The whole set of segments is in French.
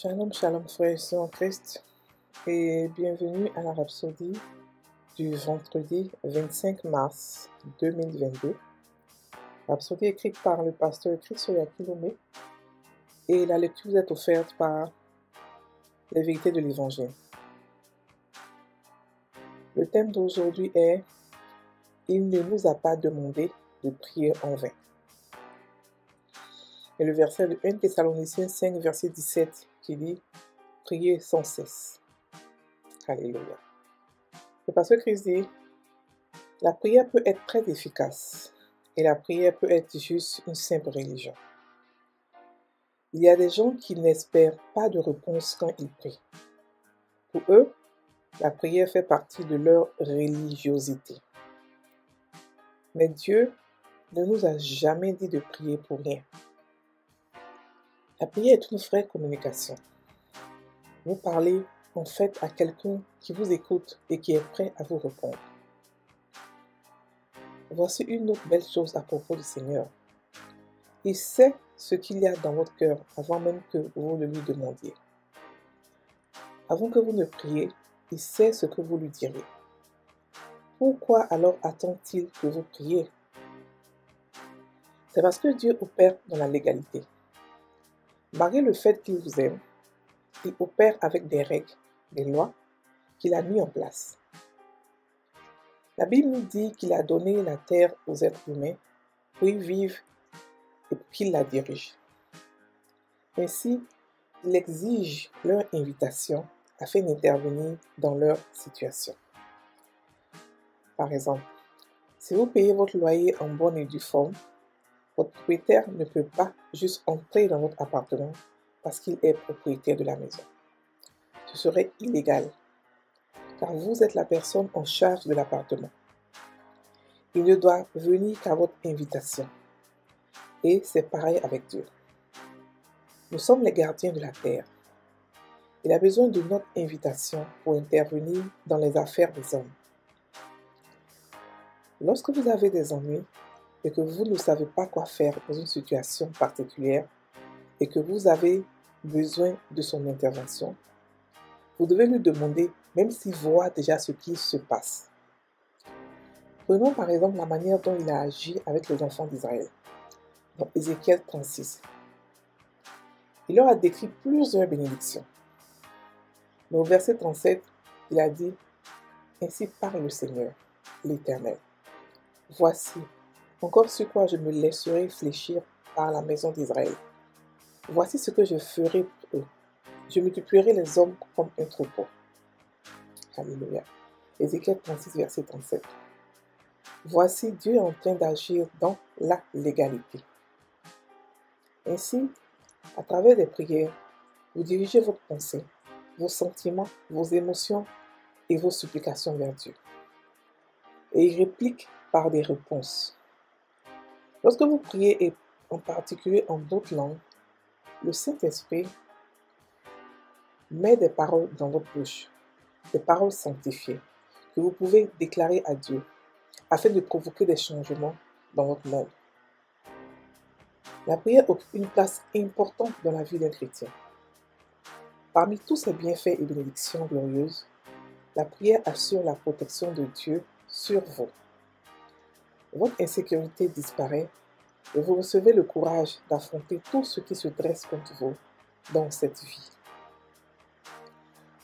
Shalom, shalom, frères et sœurs en Christ, et bienvenue à la Rhapsodie du vendredi 25 mars 2022. Rhapsodie écrite par le pasteur Christoya Kilomé, et la lecture vous est offerte par les vérités de l'Évangile. Le thème d'aujourd'hui est « Il ne nous a pas demandé de prier en vain ». Et le verset de 1 Thessaloniciens 5, verset 17, qui dit « Priez sans cesse ». Alléluia. Le pasteur Christ dit « La prière peut être très efficace et la prière peut être juste une simple religion. Il y a des gens qui n'espèrent pas de réponse quand ils prient. Pour eux, la prière fait partie de leur religiosité. Mais Dieu ne nous a jamais dit de prier pour rien. La prière est une vraie communication. Vous parlez en fait à quelqu'un qui vous écoute et qui est prêt à vous répondre. Voici une autre belle chose à propos du Seigneur. Il sait ce qu'il y a dans votre cœur avant même que vous le lui demandiez. Avant que vous ne priez, il sait ce que vous lui direz. Pourquoi alors attend-il que vous priez? C'est parce que Dieu opère dans la légalité. Malgré le fait qu'il vous aime, il opère avec des règles, des lois qu'il a mis en place. La Bible nous dit qu'il a donné la terre aux êtres humains pour y vivre et pour qu'ils la dirigent. Ainsi, il exige leur invitation afin d'intervenir dans leur situation. Par exemple, si vous payez votre loyer en bonne et due forme, votre propriétaire ne peut pas juste entrer dans votre appartement parce qu'il est propriétaire de la maison. Ce serait illégal, car vous êtes la personne en charge de l'appartement. Il ne doit venir qu'à votre invitation. Et c'est pareil avec Dieu. Nous sommes les gardiens de la terre. Il a besoin de notre invitation pour intervenir dans les affaires des hommes. Lorsque vous avez des ennuis et que vous ne savez pas quoi faire dans une situation particulière et que vous avez besoin de son intervention, vous devez lui demander même s'il voit déjà ce qui se passe. Prenons par exemple la manière dont il a agi avec les enfants d'Israël, dans Ézéchiel 36. Il leur a décrit plusieurs bénédictions. Mais au verset 37, il a dit « Ainsi parle le Seigneur, l'Éternel. Voici, encore sur quoi je me laisserai fléchir par la maison d'Israël. Voici ce que je ferai pour eux. Je multiplierai les hommes comme un troupeau. » Alléluia. Ézéchiel 36, verset 37. Voici, Dieu est en train d'agir dans la légalité. Ainsi, à travers des prières, vous dirigez votre pensée, vos sentiments, vos émotions et vos supplications vers Dieu. Et il réplique par des réponses. Lorsque vous priez, et en particulier en d'autres langues, le Saint-Esprit met des paroles dans votre bouche, des paroles sanctifiées, que vous pouvez déclarer à Dieu, afin de provoquer des changements dans votre monde. La prière occupe une place importante dans la vie d'un chrétien. Parmi tous ces bienfaits et bénédictions glorieuses, la prière assure la protection de Dieu sur vous. Votre insécurité disparaît et vous recevez le courage d'affronter tout ce qui se dresse contre vous dans cette vie.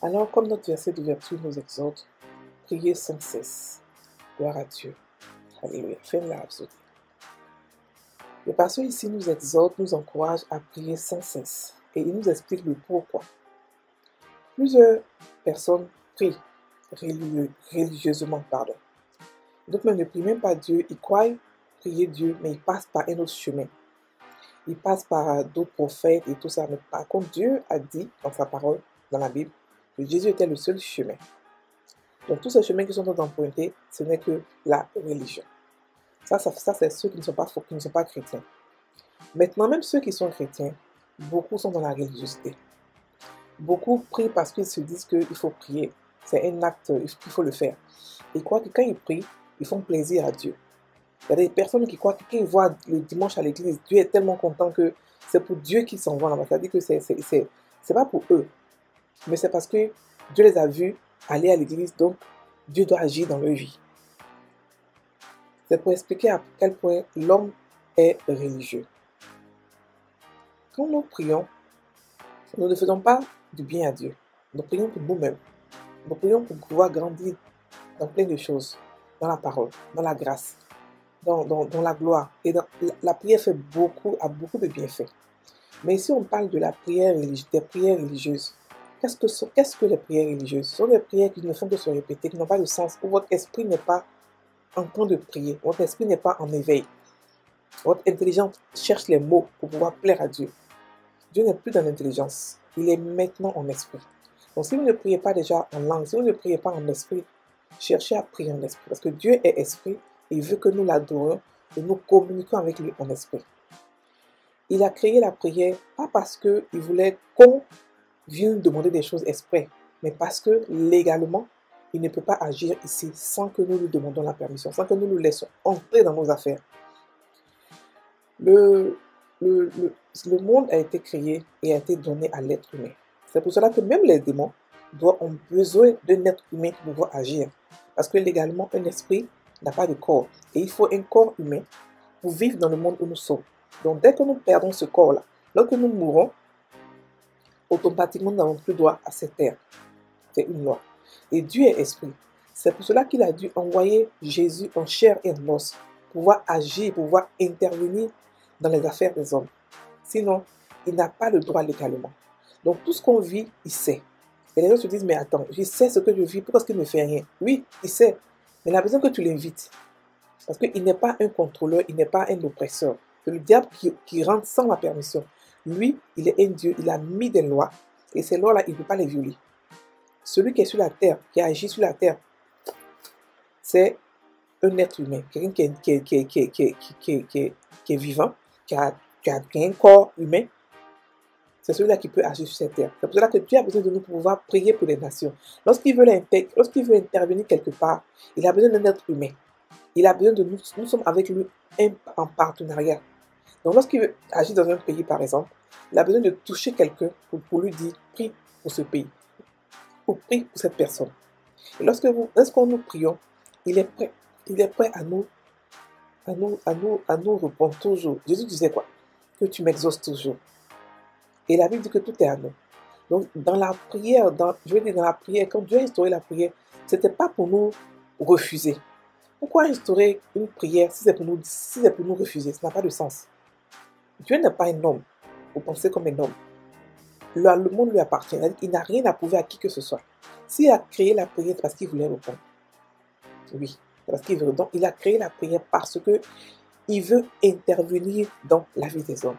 Alors, comme notre verset d'ouverture nous exhorte, priez sans cesse. Gloire à Dieu. Alléluia. Fin de la Rhapsodie. Le pasteur ici nous exhorte, nous encourage à prier sans cesse et il nous explique le pourquoi. Plusieurs personnes prient religieusement. D'autres ne prient même pas Dieu, ils croient prier Dieu, mais ils passent par un autre chemin. Ils passent par d'autres prophètes et tout ça. Mais par contre, Dieu a dit dans sa parole, dans la Bible, que Jésus était le seul chemin. Donc tous ces chemins qui sont empruntés, ce n'est que la religion. Ça c'est ceux qui ne sont pas chrétiens. Maintenant, même ceux qui sont chrétiens, beaucoup sont dans la religiosité. Beaucoup prient parce qu'ils se disent qu'il faut prier. C'est un acte, il faut le faire. Ils croient que quand ils prient, ils font plaisir à Dieu. Il y a des personnes qui croient que quand ils voient le dimanche à l'église, Dieu est tellement content que c'est pour Dieu qu'ils s'en vont là-bas. C'est-à-dire que C'est pas pour eux, mais c'est parce que Dieu les a vus aller à l'église, donc Dieu doit agir dans leur vie. C'est pour expliquer à quel point l'homme est religieux. Quand nous prions, nous ne faisons pas du bien à Dieu. Nous prions pour nous-mêmes. Nous prions pour pouvoir grandir dans plein de choses, dans la parole, dans la grâce, dans la gloire. Et la prière a beaucoup de bienfaits. Mais ici, on parle de la prière religieuse, des prières religieuses. Qu'est-ce que les prières religieuses? Ce sont des prières qui ne font que se répéter, qui n'ont pas de sens, où votre esprit n'est pas en train de prier, votre esprit n'est pas en éveil. Votre intelligence cherche les mots pour pouvoir plaire à Dieu. Dieu n'est plus dans l'intelligence, il est maintenant en esprit. Donc si vous ne priez pas déjà en langue, si vous ne priez pas en esprit, cherchez à prier en esprit. Parce que Dieu est esprit et il veut que nous l'adorions et nous communiquions avec lui en esprit. Il a créé la prière, pas parce qu'il voulait qu'on vienne demander des choses exprès, mais parce que légalement, il ne peut pas agir ici sans que nous lui demandions la permission, sans que nous nous laissions entrer dans nos affaires. Le monde a été créé et a été donné à l'être humain. C'est pour cela que même les démons ont besoin d'un être humain pour pouvoir agir. Parce que légalement, un esprit n'a pas de corps. Et il faut un corps humain pour vivre dans le monde où nous sommes. Donc dès que nous perdons ce corps-là, lorsque nous mourons, automatiquement nous n'avons plus droit à cette terre. C'est une loi. Et Dieu est esprit. C'est pour cela qu'il a dû envoyer Jésus en chair et en os, pour pouvoir agir, pour pouvoir intervenir dans les affaires des hommes. Sinon, il n'a pas le droit légalement. Donc tout ce qu'on vit, il sait. Et les gens se disent, mais attends, je sais ce que je vis, pourquoi est-ce qu'il ne me fait rien? Oui, il sait. Mais il a besoin que tu l'invites. Parce qu'il n'est pas un contrôleur, il n'est pas un oppresseur. C'est le diable qui rentre sans la permission. Lui, il est un Dieu, il a mis des lois. Et ces lois-là, il ne peut pas les violer. Celui qui est sur la terre, qui agit sur la terre, c'est un être humain, quelqu'un qui est vivant, qui a un corps humain. C'est celui-là qui peut agir sur cette terre. C'est pour cela que Dieu a besoin de nous pour pouvoir prier pour les nations. Lorsqu'il veut intervenir quelque part, il a besoin d'un être humain. Il a besoin de nous. Nous sommes avec lui en partenariat. Donc lorsqu'il veut agir dans un pays, par exemple, il a besoin de toucher quelqu'un pour lui dire, prie pour ce pays, ou prie pour cette personne. Et lorsqu'on nous prions, il est prêt. Il est prêt à nous répondre toujours. Jésus disait quoi? Que tu m'exauces toujours. Et la Bible dit que tout est à nous. Donc, dans la prière, dans la prière, quand Dieu a instauré la prière, ce n'était pas pour nous refuser. Pourquoi instaurer une prière si c'est pour nous refuser? Ça n'a pas de sens. Dieu n'est pas un homme. Vous pensez comme un homme. Le monde lui appartient. Il n'a rien à prouver à qui que ce soit. S'il a créé la prière, c'est parce qu'il voulait répondre. Oui, c'est parce qu'il veut. Donc, il a créé la prière parce qu'il veut intervenir dans la vie des hommes.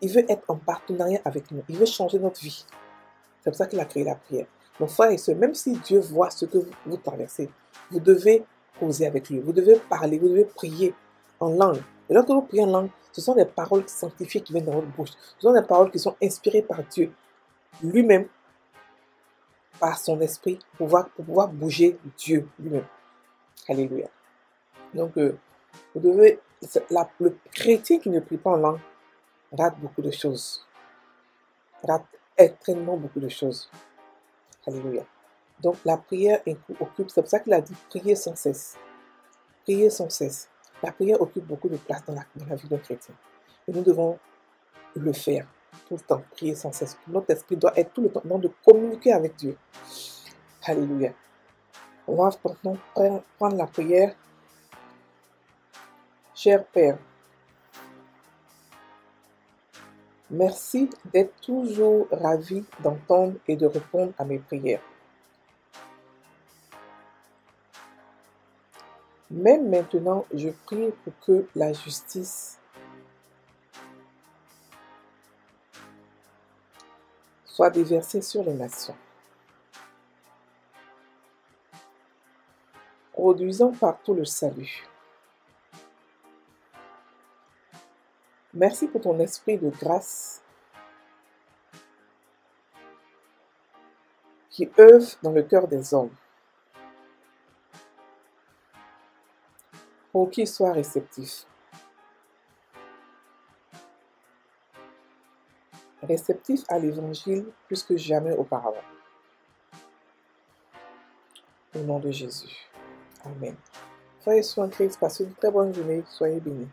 Il veut être en partenariat avec nous. Il veut changer notre vie. C'est pour ça qu'il a créé la prière. Donc, frères et sœurs, même si Dieu voit ce que vous traversez, vous devez causer avec lui. Vous devez parler, vous devez prier en langue. Et lorsque vous priez en langue, ce sont des paroles sanctifiées qui viennent dans votre bouche. Ce sont des paroles qui sont inspirées par Dieu lui-même, par son esprit, pour pouvoir bouger Dieu lui-même. Alléluia. Donc, vous devez... le chrétien qui ne prie pas en langue rate beaucoup de choses. Rate extrêmement beaucoup de choses. Alléluia. Donc la prière occupe, c'est pour ça qu'il a dit prier sans cesse. Prier sans cesse. La prière occupe beaucoup de place dans la vie d'un chrétien. Et nous devons le faire tout le temps, prier sans cesse. Notre esprit doit être tout le temps dans de communiquer avec Dieu. Alléluia. On va maintenant prendre la prière. Cher Père, merci d'être toujours ravi d'entendre et de répondre à mes prières. Même maintenant, je prie pour que la justice soit déversée sur les nations, produisant partout le salut. Merci pour ton esprit de grâce qui œuvre dans le cœur des hommes, pour qu'ils soient réceptifs. réceptifs à l'Évangile plus que jamais auparavant. Au nom de Jésus. Amen. Frères et sœurs en Christ, passez une très bonne journée. Soyez bénis.